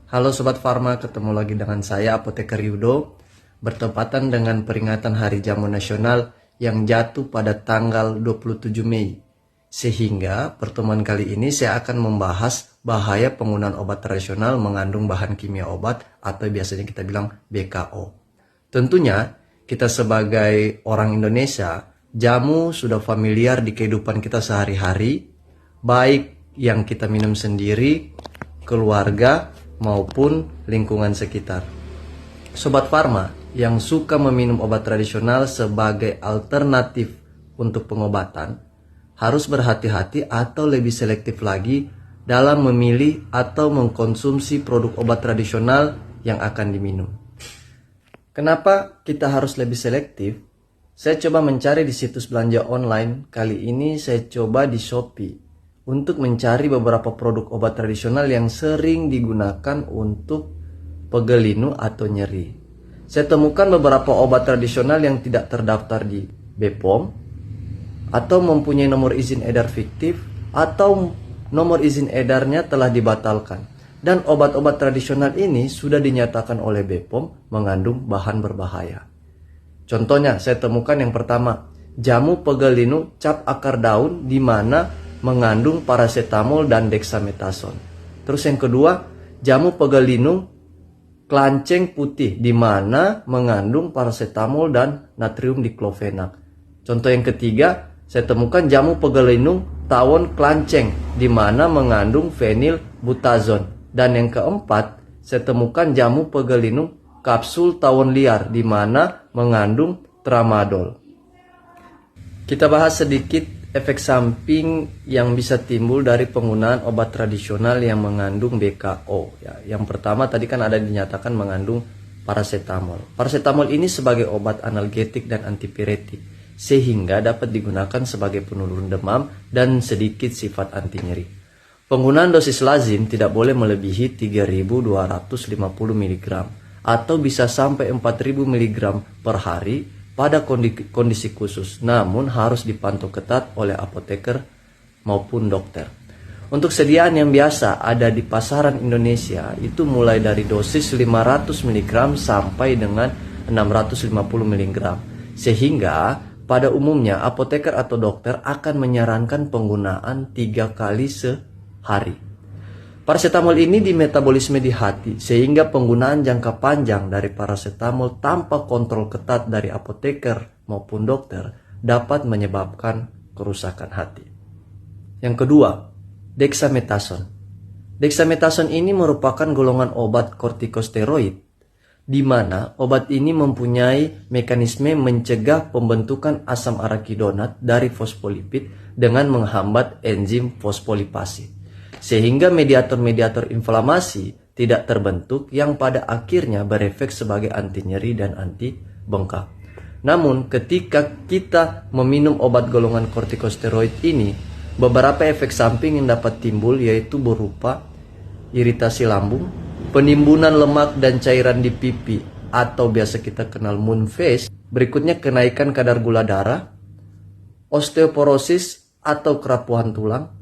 Halo Sobat Farma, ketemu lagi dengan saya Apoteker Yudo. Bertepatan dengan peringatan Hari Jamu Nasional yang jatuh pada tanggal 27 Mei. Sehingga pertemuan kali ini saya akan membahas bahaya penggunaan obat tradisional mengandung bahan kimia obat atau biasanya kita bilang BKO. Tentunya kita sebagai orang Indonesia, jamu sudah familiar di kehidupan kita sehari-hari, baik yang kita minum sendiri, keluarga, maupun lingkungan sekitar. Sobat Farma yang suka meminum obat tradisional sebagai alternatif untuk pengobatan harus berhati-hati atau lebih selektif lagi dalam memilih atau mengkonsumsi produk obat tradisional yang akan diminum. Kenapa kita harus lebih selektif? Saya coba mencari di situs belanja online. Kali ini saya coba di Shopee untuk mencari beberapa produk obat tradisional yang sering digunakan untuk pegel linu atau nyeri. Saya temukan beberapa obat tradisional yang tidak terdaftar di BPOM atau mempunyai nomor izin edar fiktif atau nomor izin edarnya telah dibatalkan. Dan obat-obat tradisional ini sudah dinyatakan oleh BPOM mengandung bahan berbahaya. Contohnya saya temukan yang pertama, jamu pegel linu cap akar daun di mana mengandung paracetamol dan dexamethasone. Terus yang kedua, jamu pegel linu klanceng putih di mana mengandung paracetamol dan natrium diklofenak. Contoh yang ketiga, saya temukan jamu pegel linu tawon klanceng di mana mengandung fenilbutazon. Dan yang keempat, saya temukan jamu pegel linu kapsul tawon liar di mana mengandung tramadol. Kita bahas sedikit efek samping yang bisa timbul dari penggunaan obat tradisional yang mengandung BKO. Yang pertama tadi kan ada dinyatakan mengandung paracetamol. Paracetamol ini sebagai obat analgetik dan antipiretik, sehingga dapat digunakan sebagai penurun demam dan sedikit sifat anti nyeri. Penggunaan dosis lazim tidak boleh melebihi 3.250 mg atau bisa sampai 4.000 mg per hari pada kondisi khusus, namun harus dipantau ketat oleh apoteker maupun dokter. Untuk sediaan yang biasa ada di pasaran Indonesia itu mulai dari dosis 500 mg sampai dengan 650 mg. Sehingga pada umumnya apoteker atau dokter akan menyarankan penggunaan 3 kali sehari. Paracetamol ini dimetabolisme di hati, sehingga penggunaan jangka panjang dari paracetamol tanpa kontrol ketat dari apoteker maupun dokter dapat menyebabkan kerusakan hati. Yang kedua, dexamethasone. Dexamethasone ini merupakan golongan obat kortikosteroid, di mana obat ini mempunyai mekanisme mencegah pembentukan asam arakidonat dari fosfolipid dengan menghambat enzim fosfolipase, sehingga mediator-mediator inflamasi tidak terbentuk yang pada akhirnya berefek sebagai anti nyeri dan anti bengkak. Namun ketika kita meminum obat golongan kortikosteroid ini, beberapa efek samping yang dapat timbul yaitu berupa iritasi lambung, penimbunan lemak dan cairan di pipi atau biasa kita kenal moon face, berikutnya kenaikan kadar gula darah, osteoporosis atau kerapuhan tulang,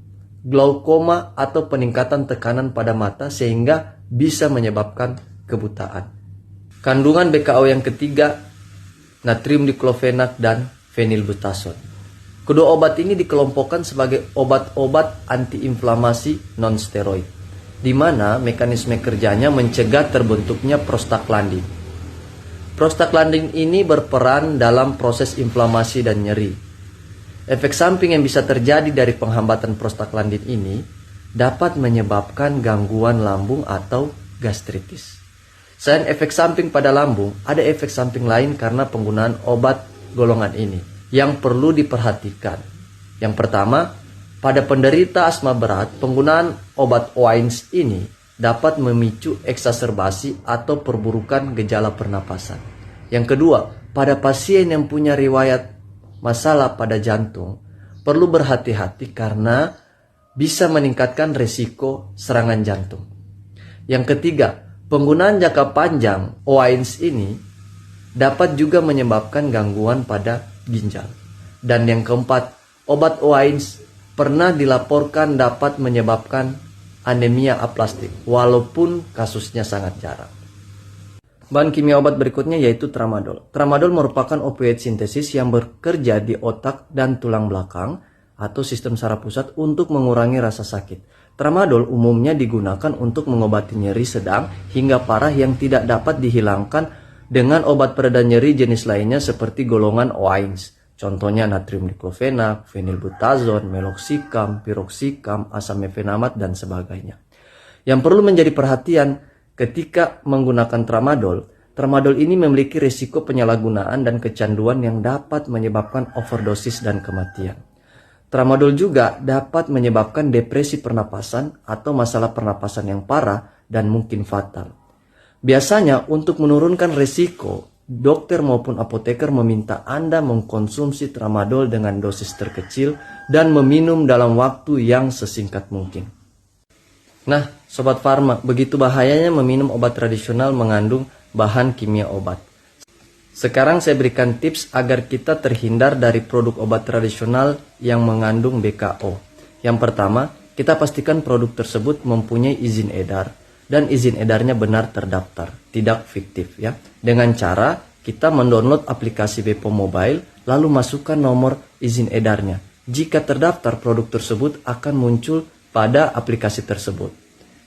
glaukoma atau peningkatan tekanan pada mata sehingga bisa menyebabkan kebutaan. Kandungan BKO yang ketiga, natrium diklofenak dan fenilbutazon. Kedua obat ini dikelompokkan sebagai obat-obat antiinflamasi non-steroid, di mana mekanisme kerjanya mencegah terbentuknya prostaglandin. Prostaglandin ini berperan dalam proses inflamasi dan nyeri. Efek samping yang bisa terjadi dari penghambatan prostaglandin ini dapat menyebabkan gangguan lambung atau gastritis. Selain efek samping pada lambung, ada efek samping lain karena penggunaan obat golongan ini yang perlu diperhatikan. Yang pertama, pada penderita asma berat, penggunaan obat OAINS ini dapat memicu eksaserbasi atau perburukan gejala pernapasan. Yang kedua, pada pasien yang punya riwayat masalah pada jantung, perlu berhati-hati karena bisa meningkatkan risiko serangan jantung. Yang ketiga, penggunaan jangka panjang OAINS ini dapat juga menyebabkan gangguan pada ginjal. Dan yang keempat, obat OAINS pernah dilaporkan dapat menyebabkan anemia aplastik, walaupun kasusnya sangat jarang. Bahan kimia obat berikutnya yaitu tramadol. Tramadol merupakan opioid sintesis yang bekerja di otak dan tulang belakang atau sistem saraf pusat untuk mengurangi rasa sakit. Tramadol umumnya digunakan untuk mengobati nyeri sedang hingga parah yang tidak dapat dihilangkan dengan obat pereda nyeri jenis lainnya seperti golongan OAINS. Contohnya natrium diklofenak, fenilbutazon, meloxicam, piroxicam, asam mefenamat, dan sebagainya. Yang perlu menjadi perhatian ketika menggunakan tramadol, tramadol ini memiliki risiko penyalahgunaan dan kecanduan yang dapat menyebabkan overdosis dan kematian. Tramadol juga dapat menyebabkan depresi pernapasan atau masalah pernapasan yang parah dan mungkin fatal. Biasanya untuk menurunkan risiko, dokter maupun apoteker meminta Anda mengkonsumsi tramadol dengan dosis terkecil dan meminum dalam waktu yang sesingkat mungkin. Nah, Sobat Farma, begitu bahayanya meminum obat tradisional mengandung bahan kimia obat. Sekarang saya berikan tips agar kita terhindar dari produk obat tradisional yang mengandung BKO. Yang pertama, kita pastikan produk tersebut mempunyai izin edar dan izin edarnya benar terdaftar, tidak fiktif ya. Dengan cara kita mendownload aplikasi Bepom Mobile lalu masukkan nomor izin edarnya. Jika terdaftar, produk tersebut akan muncul pada aplikasi tersebut.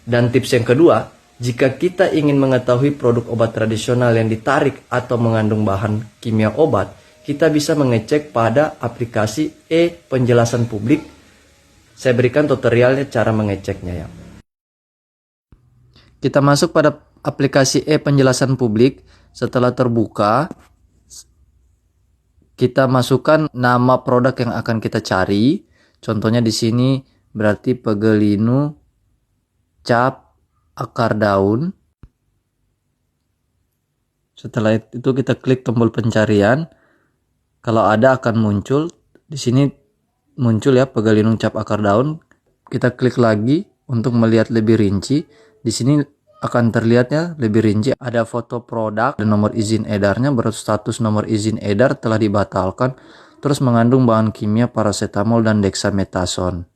Dan tips yang kedua, jika kita ingin mengetahui produk obat tradisional yang ditarik atau mengandung bahan kimia obat, kita bisa mengecek pada aplikasi e-penjelasan publik. Saya berikan tutorialnya cara mengeceknya ya. Kita masuk pada aplikasi e-penjelasan publik. Setelah terbuka, kita masukkan nama produk yang akan kita cari. Contohnya di sini berarti pegelinu cap akar daun. Setelah itu kita klik tombol pencarian. Kalau ada akan muncul. Di sini muncul ya pegelinu cap akar daun. Kita klik lagi untuk melihat lebih rinci. Di sini akan terlihatnya lebih rinci. Ada foto produk dan nomor izin edarnya. Berstatus nomor izin edar telah dibatalkan. Terus mengandung bahan kimia paracetamol dan dexamethasone.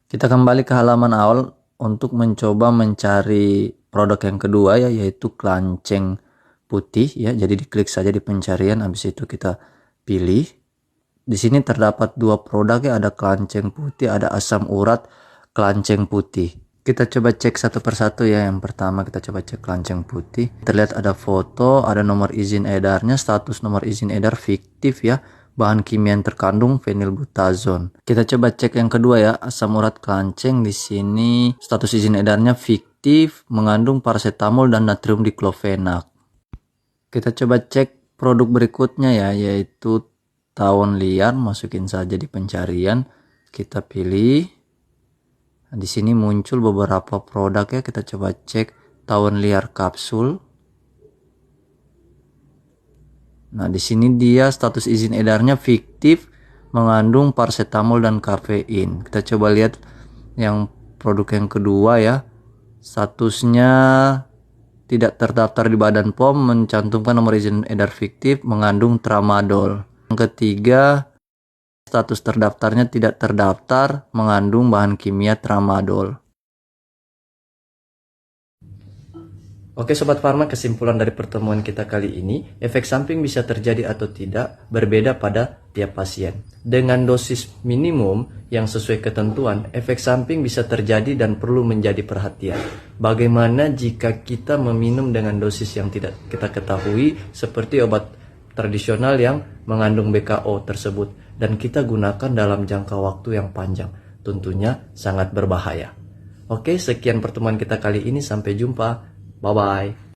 Kita kembali ke halaman awal untuk mencoba mencari produk yang kedua ya, yaitu kelanceng putih ya. Jadi diklik saja di pencarian, habis itu kita pilih. Di sini terdapat dua produk ya, ada kelanceng putih, ada asam urat kelanceng putih. Kita coba cek satu persatu ya. Yang pertama kita coba cek kelanceng putih. Terlihat ada foto, ada nomor izin edarnya, status nomor izin edar fiktif ya. Bahan kimia yang terkandung fenilbutazon. Kita coba cek yang kedua ya, asam urat kelanceng. Di sini status izin edarnya fiktif, mengandung paracetamol dan natrium diklofenak. Kita coba cek produk berikutnya ya, yaitu tawon liar. Masukin saja di pencarian, kita pilih. Di sini muncul beberapa produk ya, kita coba cek tawon liar kapsul. Nah, di sini dia status izin edarnya fiktif, mengandung paracetamol dan kafein. Kita coba lihat yang produk yang kedua ya. Statusnya tidak terdaftar di Badan POM, mencantumkan nomor izin edar fiktif, mengandung tramadol. Yang ketiga, status terdaftarnya tidak terdaftar, mengandung bahan kimia tramadol. Oke Sobat Farma, kesimpulan dari pertemuan kita kali ini, efek samping bisa terjadi atau tidak berbeda pada tiap pasien. Dengan dosis minimum yang sesuai ketentuan, efek samping bisa terjadi dan perlu menjadi perhatian. Bagaimana jika kita meminum dengan dosis yang tidak kita ketahui, seperti obat tradisional yang mengandung BKO tersebut, dan kita gunakan dalam jangka waktu yang panjang? Tentunya sangat berbahaya. Oke, sekian pertemuan kita kali ini, sampai jumpa. Bye-bye.